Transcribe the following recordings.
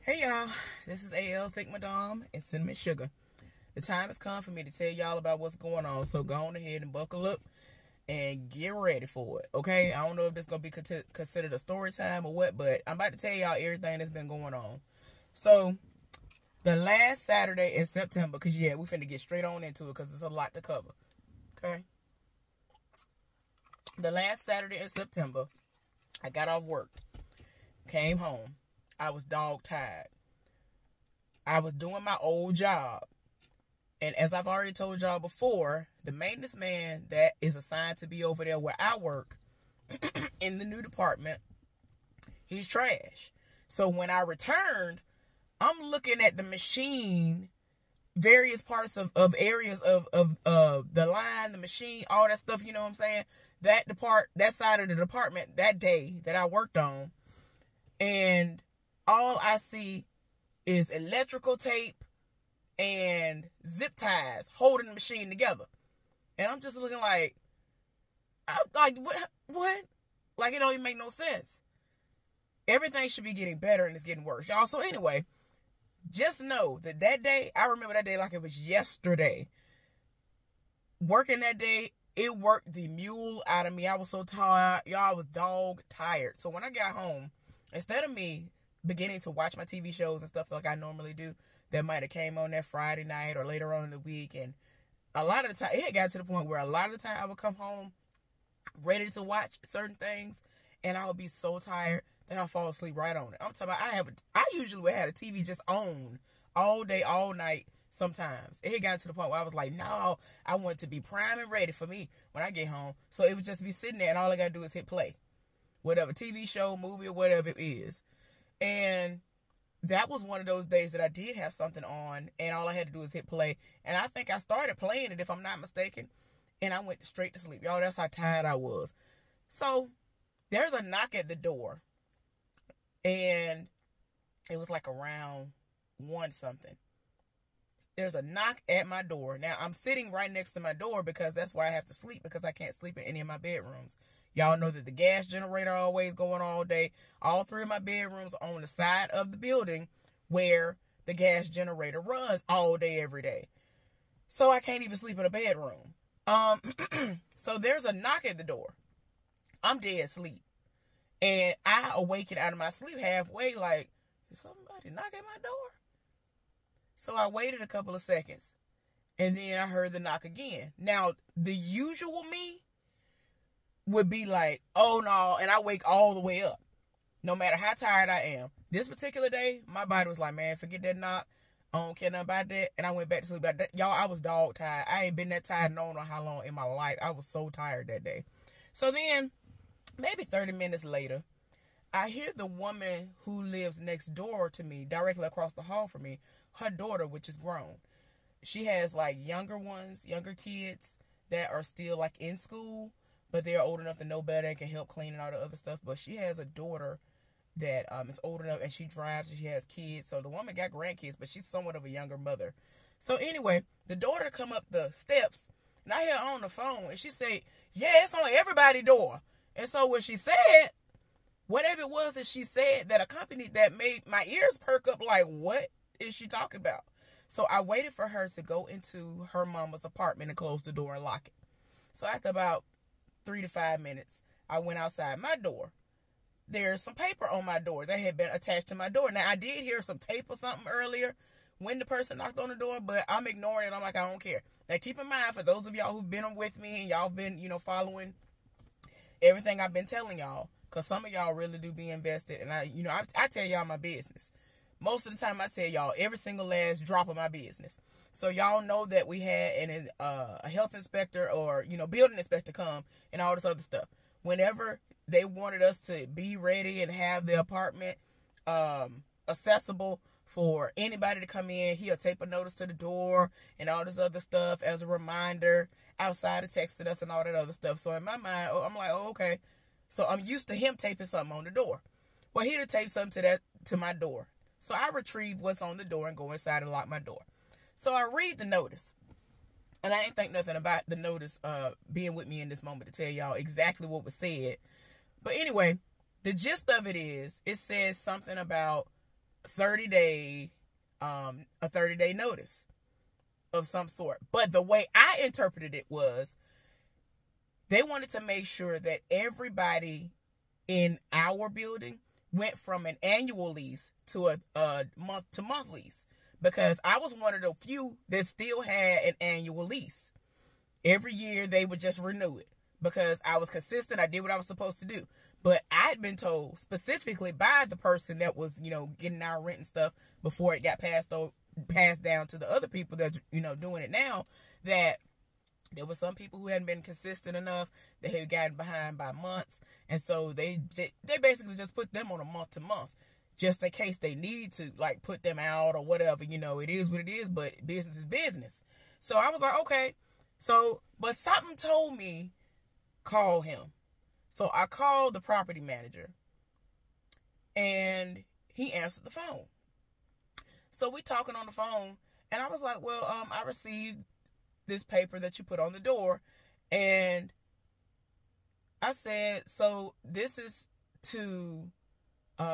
Hey y'all, this is AL Think Madame and Cinnamon Sugar. The time has come for me to tell y'all about what's going on, so go on ahead and buckle up and get ready for it, okay? I don't know if this is going to be considered a story time or what, but I'm about to tell y'all everything that's been going on. So, the last Saturday in September, because we finna get straight on into it because there's a lot to cover, okay? The last Saturday in September, I got off work, came home. I was dog tired. I was doing my old job. And as I've already told y'all before, the maintenance man that is assigned to be over there where I work in the new department, he's trash. So when I returned, I'm looking at the machine, various parts of areas of the line, the machine, all that stuff, you know what I'm saying? That side of the department that day that I worked on. And all I see is electrical tape and zip ties holding the machine together. And I'm just looking like, what? Like, it don't even make no sense. Everything should be getting better and it's getting worse, y'all. So anyway, just know that day, I remember that day like it was yesterday. Working that day, it worked the mule out of me. I was so tired. Y'all, I was dog tired. So when I got home, instead of me beginning to watch my TV shows and stuff like I normally do, that might have came on that Friday night or later on in the week, and a lot of the time, it had got to the point where a lot of the time I would come home ready to watch certain things, and I would be so tired that I'll fall asleep right on it. I'm talking about, I usually would have a TV just on all day, all night. Sometimes it had gotten to the point where I was like, no, I want it to be prime and ready for me when I get home. So it would just be sitting there, and all I gotta do is hit play, whatever TV show, movie, or whatever it is. And that was one of those days that I did have something on, and all I had to do was hit play. And I think I started playing it, if I'm not mistaken, and I went straight to sleep. Y'all, that's how tired I was. So there's a knock at the door, and it was like around 1 something. There's a knock at my door. Now, I'm sitting right next to my door because that's where I have to sleep, because I can't sleep in any of my bedrooms. Y'all know that the gas generator always going all day. All 3 of my bedrooms are on the side of the building where the gas generator runs all day, every day. So I can't even sleep in a bedroom. So there's a knock at the door. I'm dead asleep. And I awaken out of my sleep halfway like, is somebody knocking at my door? So I waited a couple of seconds, and then I heard the knock again. Now, the usual me would be like, oh no, and I wake all the way up, no matter how tired I am. This particular day, my body was like, man, forget that knock. I don't care nothing about that. And I went back to sleep. Y'all, I was dog tired. I ain't been that tired no know how long in my life. I was so tired that day. So then, maybe 30 minutes later, I hear the woman who lives next door to me, directly across the hall from me, her daughter, which is grown. She has like younger kids that are still like in school, but they're old enough to know better and can help clean and all the other stuff. But she has a daughter that is old enough, and she drives, and she has kids. So the woman got grandkids, but she's somewhat of a younger mother. So anyway, the daughter come up the steps, and I hear her on the phone, and she said, yeah, it's on everybody's door. And so what she said, whatever it was that she said that accompanied that, made my ears perk up like, what is she talking about? So I waited for her to go into her mama's apartment and close the door and lock it. So after about 3 to 5 minutes, I went outside my door. There's some paper on my door that had been attached to my door. Now, I did hear some tape or something earlier when the person knocked on the door, but I'm ignoring it. I'm like, I don't care. Now, keep in mind, for those of y'all who've been with me and y'all been, following everything I've been telling y'all, because some of y'all really do be invested, and I tell y'all my business. Most of the time, I tell y'all every single last drop of my business. So y'all know that we had a health inspector or, building inspector come and all this other stuff. Whenever they wanted us to be ready and have the apartment accessible for anybody to come in, he'll tape a notice to the door and all this other stuff as a reminder. Outside, it texted us and all that other stuff. So in my mind, I'm like, oh, okay. So I'm used to him taping something on the door. Well, he'd have taped something to my door. So I retrieve what's on the door and go inside and lock my door. So I read the notice. And I ain't think nothing about the notice being with me in this moment to tell y'all exactly what was said. But anyway, the gist of it is, it says something about 30-day a 30-day notice of some sort. But the way I interpreted it was they wanted to make sure that everybody in our building went from an annual lease to a month-to-month lease, because I was one of the few that still had an annual lease. Every year they would just renew it because I was consistent. I did what I was supposed to do. But I'd been told specifically by the person that was, getting our rent and stuff before it got passed down to the other people that's, doing it now, that there were some people who hadn't been consistent enough. They had gotten behind by months. And so they basically just put them on a month to month just in case they need to, like, put them out or whatever. It is what it is, but business is business. So I was like, okay. So, but something told me, call him. So I called the property manager and he answered the phone. So we talking on the phone and I was like, well, I received this paper that you put on the door. And I said, so this is to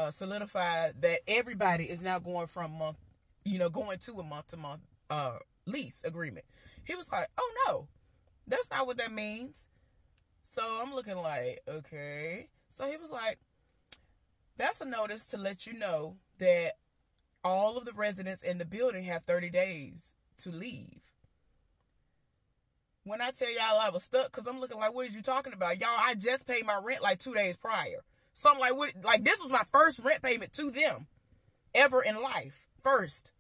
solidify that everybody is now going going to a month-to-month lease agreement. He was like, oh no, that's not what that means. So I'm looking like, okay. So he was like, that's a notice to let you know that all of the residents in the building have 30 days to leave. When I tell y'all I was stuck, because I'm looking like, what are you talking about? Y'all, I just paid my rent like 2 days prior. So I'm like, what? Like, this was my first rent payment to them ever in life. First.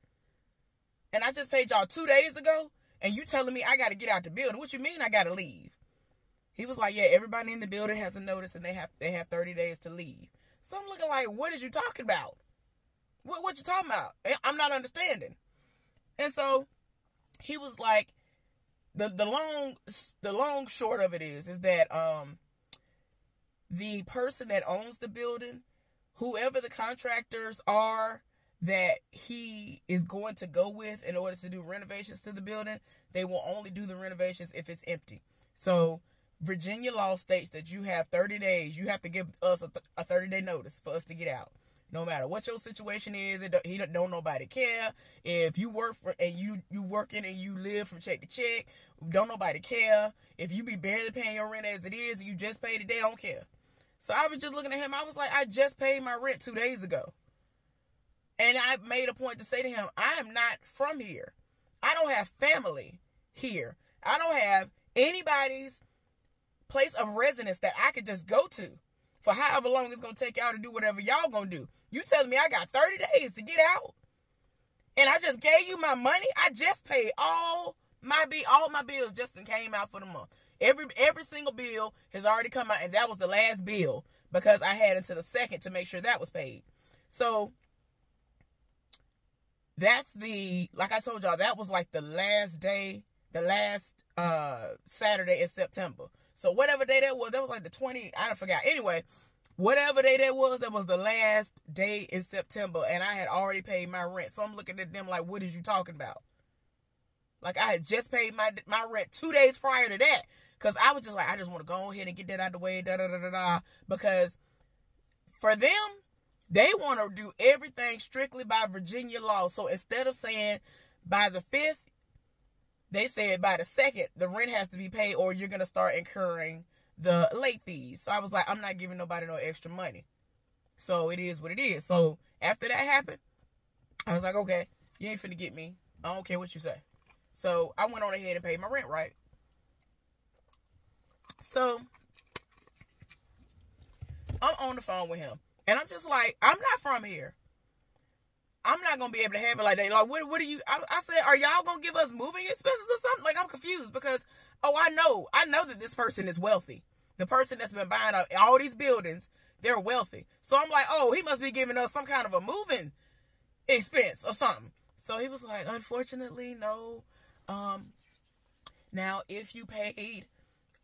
And I just paid y'all 2 days ago, and you telling me I got to get out the building. What you mean I got to leave? He was like, yeah, everybody in the building has a notice and they have 30 days to leave. So I'm looking like, what is you talking about? What you talking about? I'm not understanding. And so he was like, the long short of it is that the person that owns the building, whoever the contractors are that he is going to go with in order to do renovations to the building, they will only do the renovations if it's empty. So Virginia law states that you have 30 days. You have to give us a 30-day notice for us to get out. No matter what your situation is, don't nobody care. If you work and you working and you live from check to check, don't nobody care. If you be barely paying your rent as it is, you just paid it, they don't care. So I was just looking at him. I was like, I just paid my rent 2 days ago. And I made a point to say to him, I am not from here. I don't have family here. I don't have anybody's place of residence that I could just go to for however long it's going to take y'all to do whatever y'all going to do. You telling me I got 30 days to get out? And I just gave you my money? I just paid all my bills just came out for the month. Every single bill has already come out, and that was the last bill because I had until the 2nd to make sure that was paid. So that's like I told y'all, that was like the last day, the last Saturday in September. So whatever day that was like the 20, I don't forgot. Anyway, whatever day that was the last day in September, and I had already paid my rent. So I'm looking at them like, what is you talking about? Like, I had just paid my rent 2 days prior to that, because I was just like, I just want to go ahead and get that out of the way, because for them, they want to do everything strictly by Virginia law. So instead of saying by the 5th, they said by the 2nd, the rent has to be paid or you're going to start incurring the late fees. So I was like, I'm not giving nobody no extra money. So it is what it is. So after that happened, I was like, okay, you ain't finna get me. I don't care what you say. So I went on ahead and paid my rent, right? So I'm on the phone with him. And I'm just like, I'm not from here. I'm not going to be able to have it like that. Like, what are you, I said, are y'all going to give us moving expenses or something? Like, I'm confused because, I know that this person is wealthy. The person that's been buying all these buildings, they're wealthy. So I'm like, he must be giving us some kind of a moving expense or something. So he was like, unfortunately, no. Now, if you paid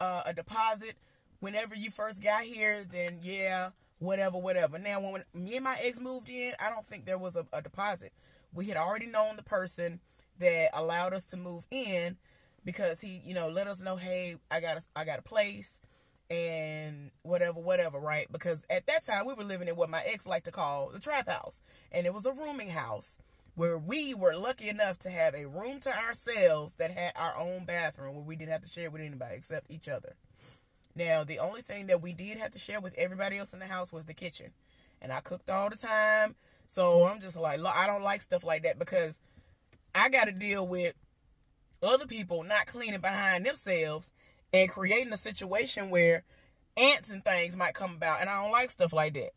a deposit whenever you first got here, then yeah, whatever. Now, when me and my ex moved in, I don't think there was a deposit. We had already known the person that allowed us to move in because he, let us know, hey, I got a place, and whatever, right? Because at that time, we were living in what my ex liked to call the trap house. And it was a rooming house where we were lucky enough to have a room to ourselves that had our own bathroom where we didn't have to share with anybody except each other. Now, the only thing that we did have to share with everybody else in the house was the kitchen. And I cooked all the time. So I'm just like, I don't like stuff like that because I got to deal with other people not cleaning behind themselves and creating a situation where ants and things might come about. And I don't like stuff like that.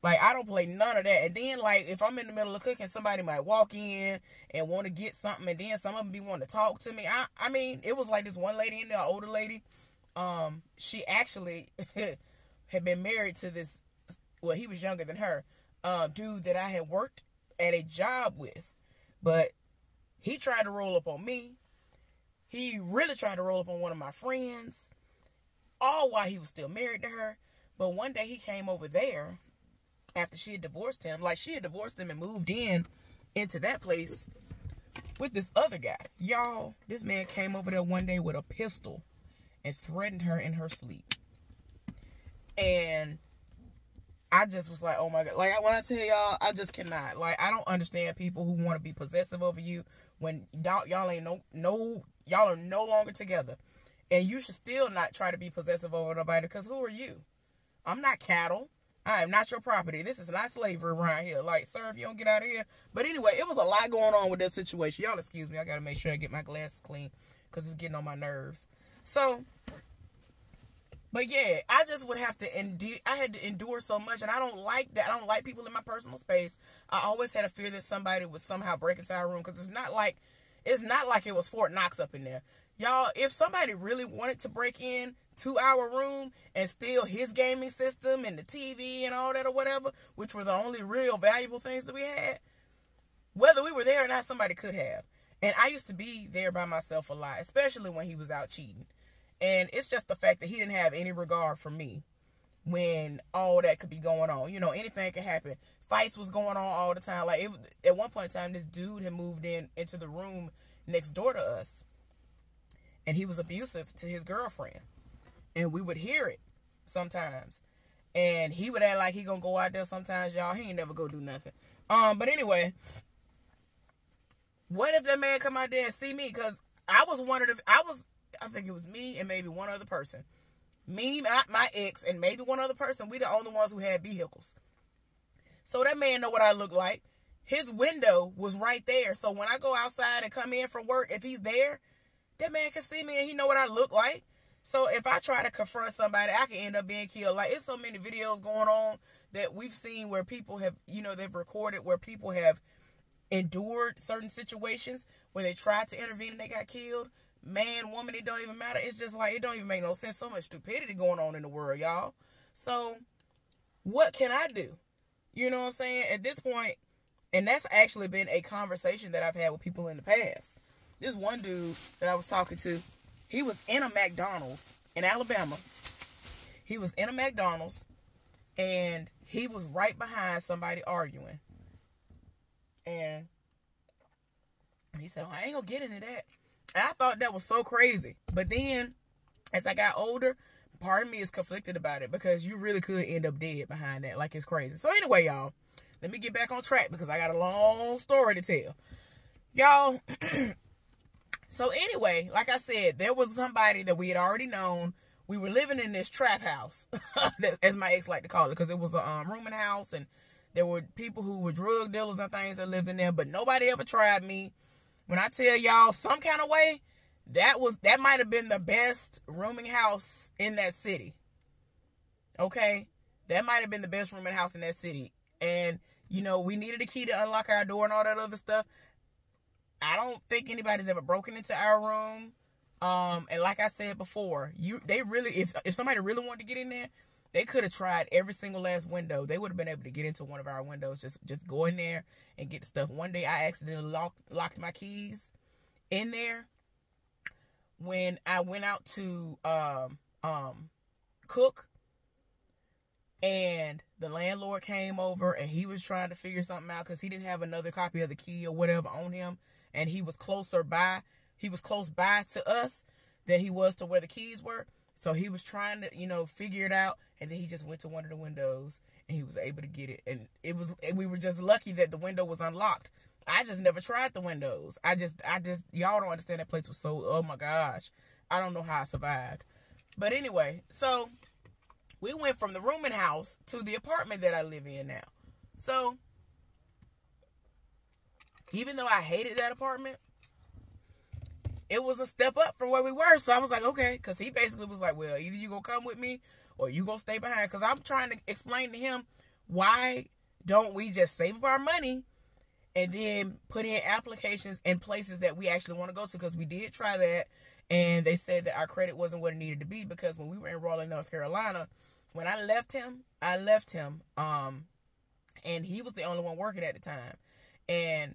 Like, I don't play none of that. And then, like, if I'm in the middle of cooking, somebody might walk in and want to get something. And then some of them be wanting to talk to me. I mean, it was like this one lady in there, an older lady. She actually had been married to this, well, he was younger than her, dude that I had worked at a job with. But he tried to roll up on me. He really tried to roll up on one of my friends, all while he was still married to her. But one day he came over there after she had divorced him. Like, she had divorced him and moved into that place with this other guy. Y'all, this man came over there one day with a pistol and threatened her in her sleep. And I just was like, oh my God. Like, when I tell y'all, I just cannot. Like, I don't understand people who want to be possessive over you when y'all ain't y'all are no longer together. And you should still not try to be possessive over nobody, because who are you? I'm not cattle. I am not your property. This is not slavery around here. Like, sir, if you don't get out of here. But anyway, it was a lot going on with this situation. Y'all excuse me. I got to make sure I get my glasses clean because it's getting on my nerves. So, but yeah, I just would have to endure. I had to endure so much, and I don't like that. I don't like people in my personal space. I always had a fear that somebody would somehow break into our room, because it's not like it was Fort Knox up in there. Y'all, if somebody really wanted to break in to our room and steal his gaming system and the TV and all that or whatever, which were the only real valuable things that we had, whether we were there or not, somebody could have. And I used to be there by myself a lot, especially when he was out cheating. And it's just the fact that he didn't have any regard for me when all that could be going on. You know, anything could happen. Fights was going on all the time. Like, at one point in time, this dude had moved into the room next door to us. And he was abusive to his girlfriend. And we would hear it sometimes. And he would act like he gonna go out there sometimes, y'all. He ain't never go do nothing. But anyway, what if that man come out there and see me? Because I think it was me and maybe one other person. Me, my ex, and maybe one other person. We the only ones who had vehicles. So that man know what I look like. His window was right there. So when I go outside and come in from work, if he's there, that man can see me and he know what I look like. So if I try to confront somebody, I can end up being killed. Like, it's so many videos going on that we've seen where people have, they've recorded where people have endured certain situations where they tried to intervene and they got killed. Man, woman, it don't even matter. It's just like, it don't even make no sense. So much stupidity going on in the world, y'all. So what can I do? You know what I'm saying? At this point, and that's actually been a conversation that I've had with people in the past. This one dude that I was talking to, he was in a McDonald's in Alabama. He was in a McDonald's, and he was right behind somebody arguing. And he said, I ain't gonna get into that. And I thought that was so crazy. But then, as I got older, part of me is conflicted about it, because you really could end up dead behind that. Like, it's crazy. So anyway, y'all, let me get back on track, because I got a long story to tell. Y'all, so anyway, like I said, there was somebody that we had already known. We were living in this trap house, as my ex liked to call it, because it was a rooming house, and there were people who were drug dealers and things that lived in there, but nobody ever tried me. When I tell y'all some kind of way, that might have been the best rooming house in that city. Okay? That might have been the best rooming house in that city. And, we needed a key to unlock our door and all that other stuff. I don't think anybody's ever broken into our room. And like I said before, if somebody really wanted to get in there, they could have tried every single last window. They would have been able to get into one of our windows. Just go in there and get the stuff. One day I accidentally locked my keys in there when I went out to cook, and the landlord came over and he was trying to figure something out because he didn't have another copy of the key or whatever on him, and he was close by to us than he was to where the keys were. So he was trying to, figure it out, and then he just went to one of the windows and he was able to get it. And we were just lucky that the window was unlocked. I just never tried the windows. I just, y'all don't understand, that place was so, oh my gosh. I don't know how I survived. But anyway, so we went from the rooming house to the apartment that I live in now. So even though I hated that apartment, it was a step up from where we were. So I was like, okay, because he basically was like, well, either you gonna come with me or you gonna stay behind. Because I'm trying to explain to him, why don't we just save up our money and then put in applications in places that we actually want to go to? Because we did try that, and they said that our credit wasn't what it needed to be. Because when we were in Raleigh, North Carolina, when I left him, and he was the only one working at the time, and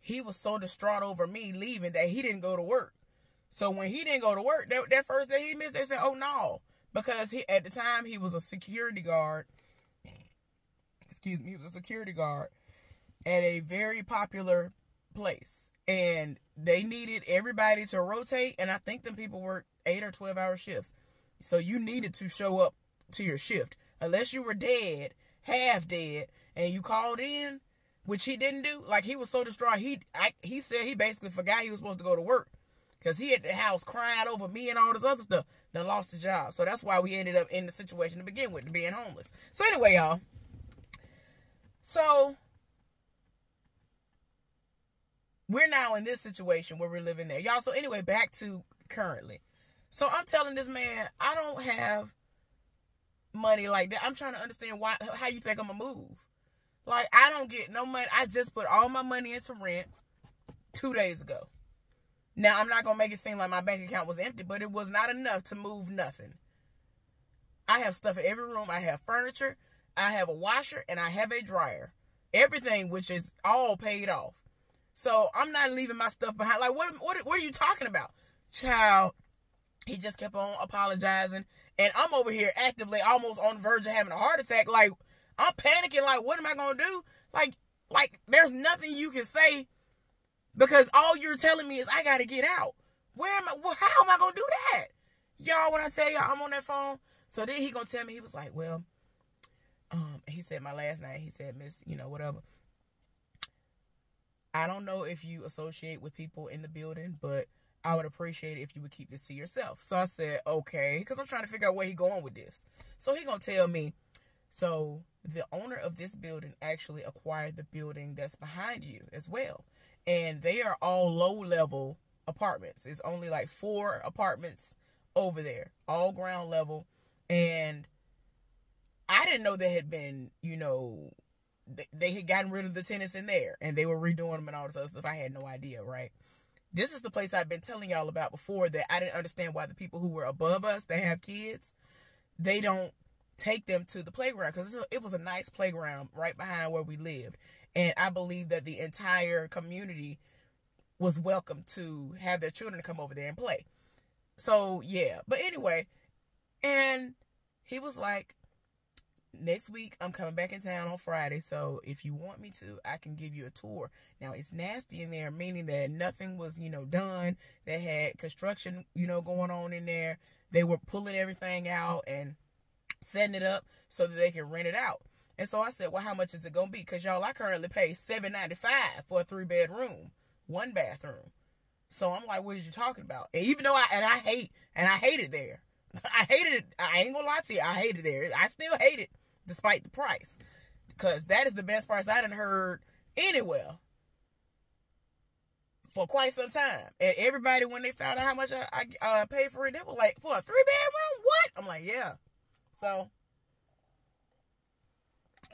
he was so distraught over me leaving that he didn't go to work. So when he didn't go to work, that first day he missed, they said, oh no. Because at the time he was a security guard. Excuse me, he was a security guard at a very popular place. And they needed everybody to rotate. And I think them people worked 8 or 12-hour shifts. So you needed to show up to your shift. Unless you were dead, half dead, and you called in, which he didn't do. Like, he was so distraught. He said he basically forgot he was supposed to go to work. Because he at the house crying over me and all this other stuff. Then lost the job. So that's why we ended up in the situation to begin with, being homeless. So anyway, y'all. So we're now in this situation where we're living there. Y'all, so anyway, back to currently. So I'm telling this man, I don't have money like that. I'm trying to understand how you think I'm going to move. Like, I don't get no money. I just put all my money into rent 2 days ago. Now, I'm not going to make it seem like my bank account was empty, but it was not enough to move nothing. I have stuff in every room. I have furniture. I have a washer, and I have a dryer. Everything, which is all paid off. So, I'm not leaving my stuff behind. Like, what are you talking about? Child, he just kept on apologizing. And I'm over here actively almost on the verge of having a heart attack. Like, I'm panicking, like, what am I going to do? Like, there's nothing you can say, because all you're telling me is I got to get out. How am I going to do that? Y'all, when I tell y'all I'm on that phone. So then he going to tell me, he was like, well, he said my last name. He said, Miss, whatever. I don't know if you associate with people in the building, but I would appreciate it if you would keep this to yourself. So I said, okay, because I'm trying to figure out where he going with this. So he going to tell me, so the owner of this building actually acquired the building that's behind you as well. And they are all low-level apartments. It's only like 4 apartments over there, all ground level. And I didn't know they had been, they had gotten rid of the tenants in there. And they were redoing them and all this other stuff. I had no idea, right? This is the place I've been telling y'all about before, that I didn't understand why the people who were above us, that have kids, they don't take them to the playground, because it was a nice playground right behind where we lived. And I believe that the entire community was welcome to have their children come over there and play. So, yeah. But anyway, and he was like, next week, I'm coming back in town on Friday, so if you want me to, I can give you a tour. Now, it's nasty in there, meaning that nothing was, done. They had construction, going on in there. They were pulling everything out and setting it up so that they can rent it out. And so I said, well, how much is it going to be? Because, y'all, I currently pay $7.95 for a 3-bedroom, 1 bathroom. So I'm like, what are you talking about? And even though I hate it there. I hated it. I ain't going to lie to you. I hate it there. I still hate it despite the price. Because that is the best price I done heard anywhere for quite some time. And everybody, when they found out how much I paid for it, they were like, for a 3-bedroom? What? I'm like, yeah. So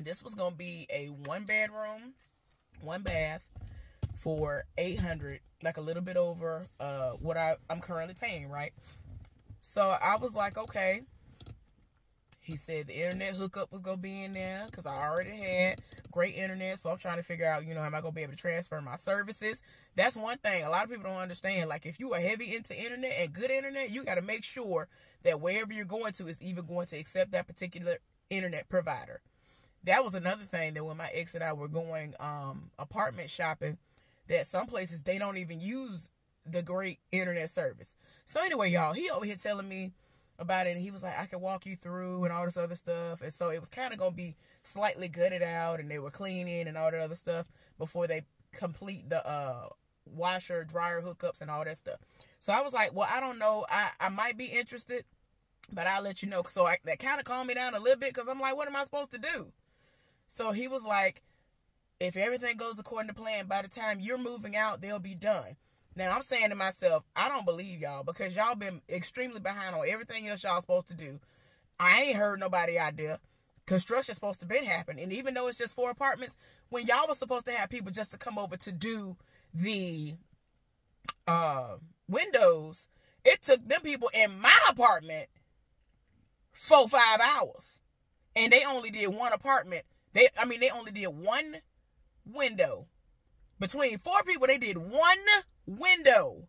this was going to be a 1-bedroom, 1 bath for $800, like a little bit over what I'm currently paying, right? So I was like, okay. He said the internet hookup was going to be in there, because I already had great internet. So I'm trying to figure out, am I going to be able to transfer my services? That's one thing a lot of people don't understand. Like, if you are heavy into internet and good internet, you got to make sure that wherever you're going to is even going to accept that particular internet provider. That was another thing, that when my ex and I were going apartment shopping, that some places they don't even use the great internet service. So anyway, y'all, he over here telling me, about it, and he was like, I can walk you through and all this other stuff. And so it was kind of going to be slightly gutted out, and they were cleaning and all that other stuff before they complete the washer, dryer hookups and all that stuff. So I was like, well, I don't know. I might be interested, but I'll let you know. So that kind of calmed me down a little bit, because I'm like, what am I supposed to do? So he was like, if everything goes according to plan, by the time you're moving out, they'll be done. Now, I'm saying to myself, I don't believe y'all, because y'all been extremely behind on everything else y'all supposed to do. I ain't heard nobody out there. Construction's supposed to be happening. And even though it's just 4 apartments, when y'all was supposed to have people just to come over to do the windows, it took them people in my apartment 4-5 hours. And they only did one apartment. They only did one window. Between 4 people, they did one window.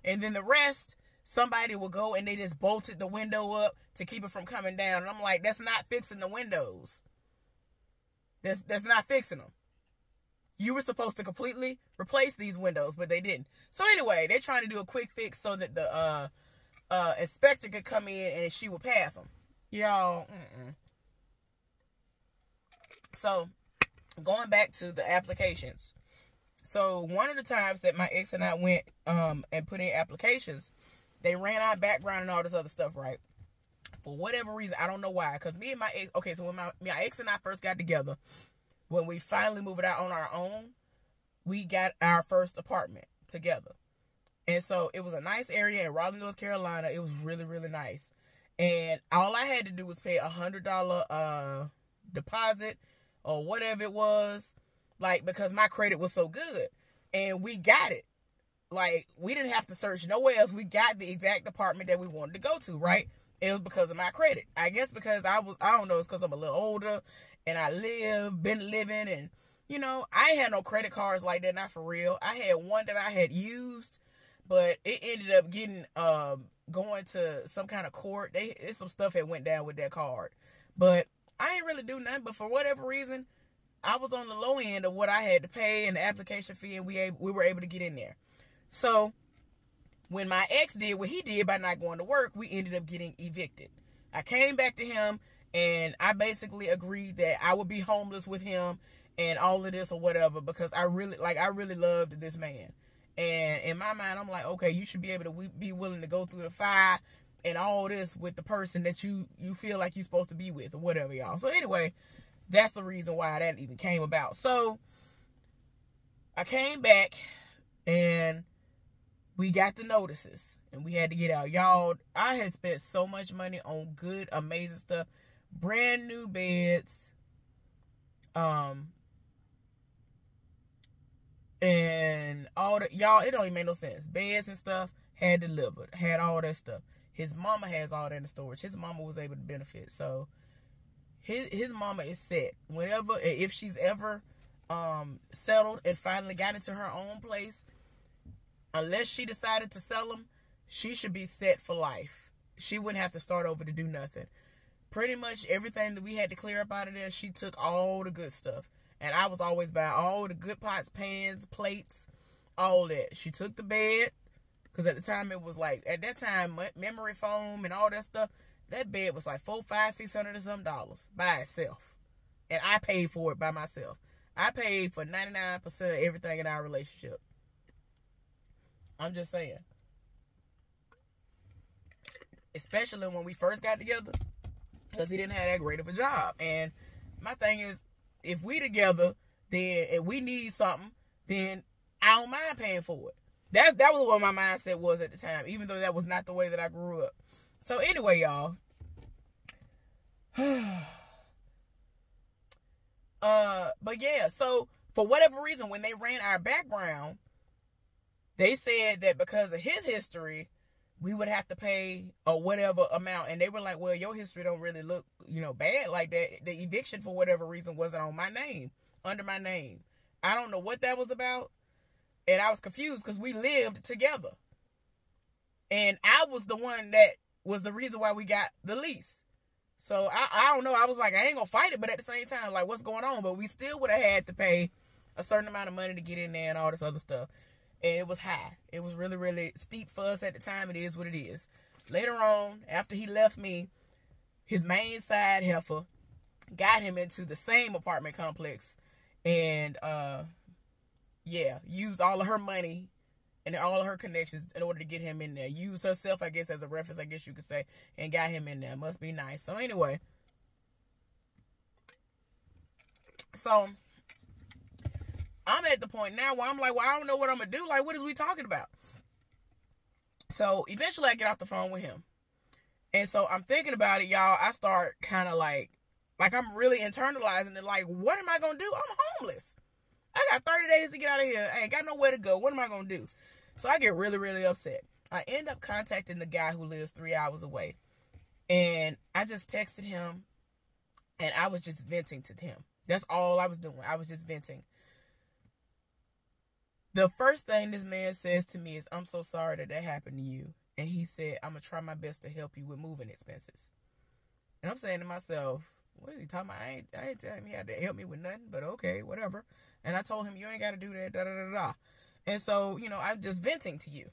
And then the rest, somebody will go and they just bolted the window up to keep it from coming down. And I'm like, that's not fixing the windows. That's not fixing them. You were supposed to completely replace these windows, but they didn't. So anyway, they're trying to do a quick fix so that the inspector could come in and she would pass them. Y'all, So, going back to the applications. So, one of the times that my ex and I went and put in applications, they ran our background and all this other stuff, right? For whatever reason, I don't know why. Because me and my ex, okay, so when my ex and I first got together, when we finally moved out on our own, we got our first apartment together. And so, it was a nice area in Raleigh, North Carolina. It was really, really nice. And all I had to do was pay $100 deposit or whatever it was, like, because my credit was so good. And we got it. Like, we didn't have to search nowhere else. We got the exact apartment that we wanted to go to, right? It was because of my credit. I guess because I don't know, it's because I'm a little older and I been living, and, you know, I ain't had no credit cards like that, not for real. I had one that I had used, but it ended up getting, going to some kind of court. It's some stuff that went down with that card. But I ain't really do nothing, but for whatever reason, I was on the low end of what I had to pay and the application fee, and we were able to get in there. So, when my ex did what he did by not going to work, we ended up getting evicted. I came back to him, and I basically agreed that I would be homeless with him and all of this or whatever, because I really loved this man. And in my mind, I'm like, okay, you should be able to be willing to go through the fire and all this with the person that you feel like you're supposed to be with or whatever, y'all. So anyway, that's the reason why that even came about. So I came back and we got the notices and we had to get out. Y'all, I had spent so much money on good, amazing stuff. Brand new beds. And all that, y'all, it don't even make no sense. Beds and stuff had delivered, had all that stuff. His mama has all that in storage. His mama was able to benefit. So his mama is set. Whenever, if she's ever settled and finally got into her own place, unless she decided to sell them, she should be set for life. She wouldn't have to start over to do nothing. Pretty much everything that we had to clear up out of there, she took all the good stuff. And I was always buying all the good pots, pans, plates, all that. She took the bed, because at the time it was like, at that time, memory foam and all that stuff, that bed was like $400, $500, $600 and some dollars by itself. And I paid for it by myself. I paid for 99% of everything in our relationship. I'm just saying. Especially when we first got together, because he didn't have that great of a job. And my thing is, if we together, then if we need something, then I don't mind paying for it. That was what my mindset was at the time, even though that was not the way that I grew up. So anyway, y'all. But yeah, so for whatever reason, when they ran our background, they said that because of his history, we would have to pay or whatever amount. And they were like, well, your history don't really look, bad like that. The eviction, for whatever reason, wasn't on my name, under my name. I don't know what that was about. And I was confused because we lived together. And I was the one that was the reason why we got the lease. So I don't know. I was like, I ain't going to fight it. But at the same time, like, what's going on? But we still would have had to pay a certain amount of money to get in there and all this other stuff. And it was high. It was really, really steep for us at the time. It is what it is. Later on, after he left me, his main side heifer got him into the same apartment complex, and used all of her money and all of her connections in order to get him in there. Used herself, I guess, as a reference, I guess you could say, and got him in there. Must be nice. So anyway, so I'm at the point now where I'm like, well, I don't know what I'm gonna do. Like, what is we talking about? So eventually I get off the phone with him. And so I'm thinking about it, y'all. I start kind of like I'm really internalizing it. Like, what am I going to do? I'm homeless. I got 30 days to get out of here. I ain't got nowhere to go. What am I going to do? So I get really, really upset. I end up contacting the guy who lives 3 hours away. And I just texted him. And I was just venting to him. That's all I was doing. I was just venting. The first thing this man says to me is, I'm so sorry that happened to you. And he said, I'm going to try my best to help you with moving expenses. And I'm saying to myself, what is he talking about? I ain't telling him he had to help me with nothing, but okay, whatever. And I told him, you ain't got to do that, da-da-da-da. And so, I'm just venting to you.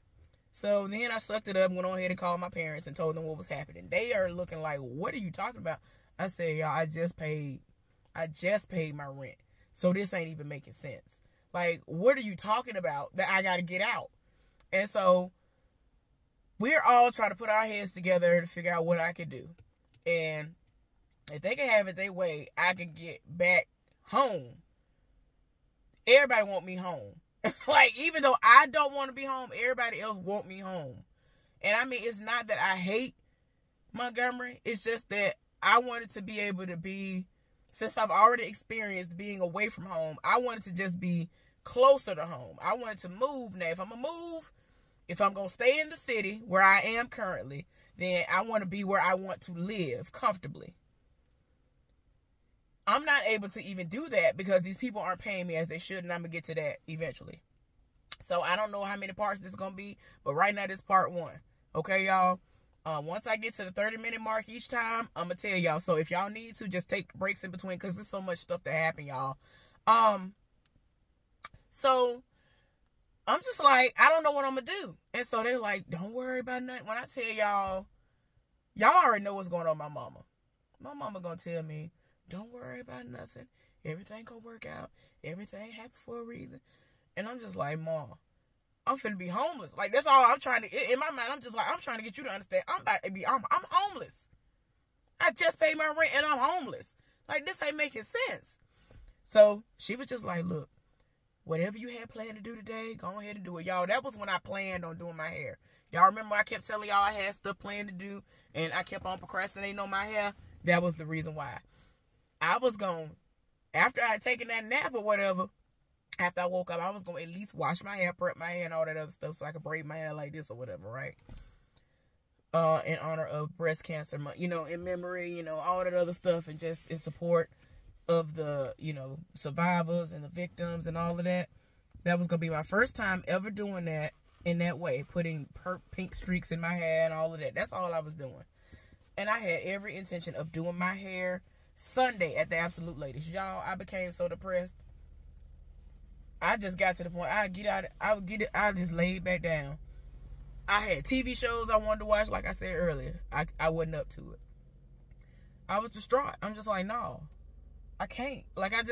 So then I sucked it up and went on ahead and called my parents and told them what was happening. They are looking like, what are you talking about? I said, y'all, I just paid my rent. So this ain't even making sense. Like, what are you talking about that I got to get out? And so we're all trying to put our heads together to figure out what I can do. And if they can have it their way, I can get back home. Everybody want me home. Like, even though I don't want to be home, everybody else want me home. And I mean, it's not that I hate Montgomery. It's just that I wanted to be able to be, since I've already experienced being away from home, I wanted to just be closer to home. I wanted to move. Now, if I'm going to move, if I'm going to stay in the city where I am currently, then I want to be where I want to live comfortably. I'm not able to even do that because these people aren't paying me as they should, and I'm going to get to that eventually. So I don't know how many parts this is going to be, but right now this is part 1. Okay, y'all? Once I get to the 30-minute mark each time, I'm going to tell y'all. So if y'all need to, just take breaks in between because there's so much stuff that happen, y'all. So I'm just like, I don't know what I'm going to do. And so they're like, don't worry about nothing. When I tell y'all already know what's going on with my mama. My mama going to tell me, don't worry about nothing. Everything going to work out. Everything happens for a reason. And I'm just like, Mom, I'm finna be homeless. Like, that's all I'm trying to, in my mind, I'm just like, I'm trying to get you to understand. I'm homeless. I just paid my rent and I'm homeless. Like, this ain't making sense. So she was just like, look, whatever you had planned to do today, go ahead and do it. Y'all, that was when I planned on doing my hair. Y'all remember I kept telling y'all I had stuff planned to do and I kept on procrastinating on my hair? That was the reason why. I was going, after I had taken that nap or whatever, after I woke up, I was going to at least wash my hair, prep my hair, and all that other stuff so I could braid my hair like this or whatever, right? In honor of breast cancer month, in memory, all that other stuff, and just in support of the, survivors and the victims and all of that. That was going to be my first time ever doing that in that way, putting pink streaks in my hair and all of that. That's all I was doing. And I had every intention of doing my hair Sunday at the Absolute Ladies. Y'all, I became so depressed. I just got to the point, I just laid back down. I had TV shows I wanted to watch, like I said earlier. I wasn't up to it. I was distraught. I'm just like, no, I can't. Like, I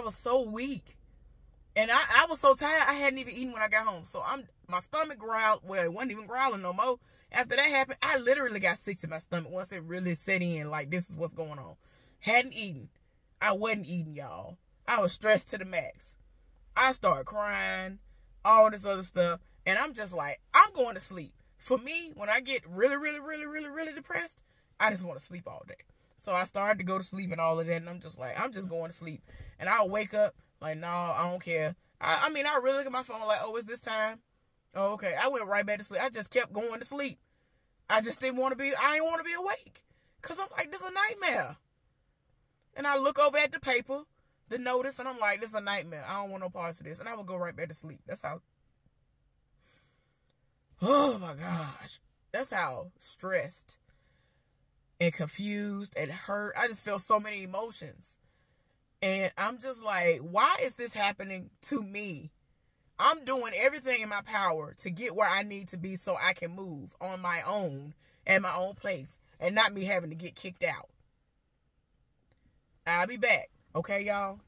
was so weak. And I was so tired, I hadn't even eaten when I got home. So my stomach growled. Well, it wasn't even growling no more. After that happened, I literally got sick to my stomach once it really set in, like, this is what's going on. Hadn't eaten. I wasn't eating, y'all. I was stressed to the max. I started crying, all this other stuff. And I'm just like, I'm going to sleep. For me, when I get really, really, really, really, really depressed, I just want to sleep all day. So I started to go to sleep and all of that. And I'm just like, I'm just going to sleep. And I'll wake up like, no, I don't care. I really look at my phone like, oh, it's this time? Oh, okay. I went right back to sleep. I just kept going to sleep. I didn't want to be awake. Because I'm like, this is a nightmare. And I look over at the paper, the notice, and I'm like, this is a nightmare. I don't want no parts of this. And I would go right back to sleep. That's how, oh my gosh. That's how stressed and confused and hurt. I just feel so many emotions. And I'm just like, why is this happening to me? I'm doing everything in my power to get where I need to be so I can move on my own at my own place and not me having to get kicked out. I'll be back. Okay, y'all?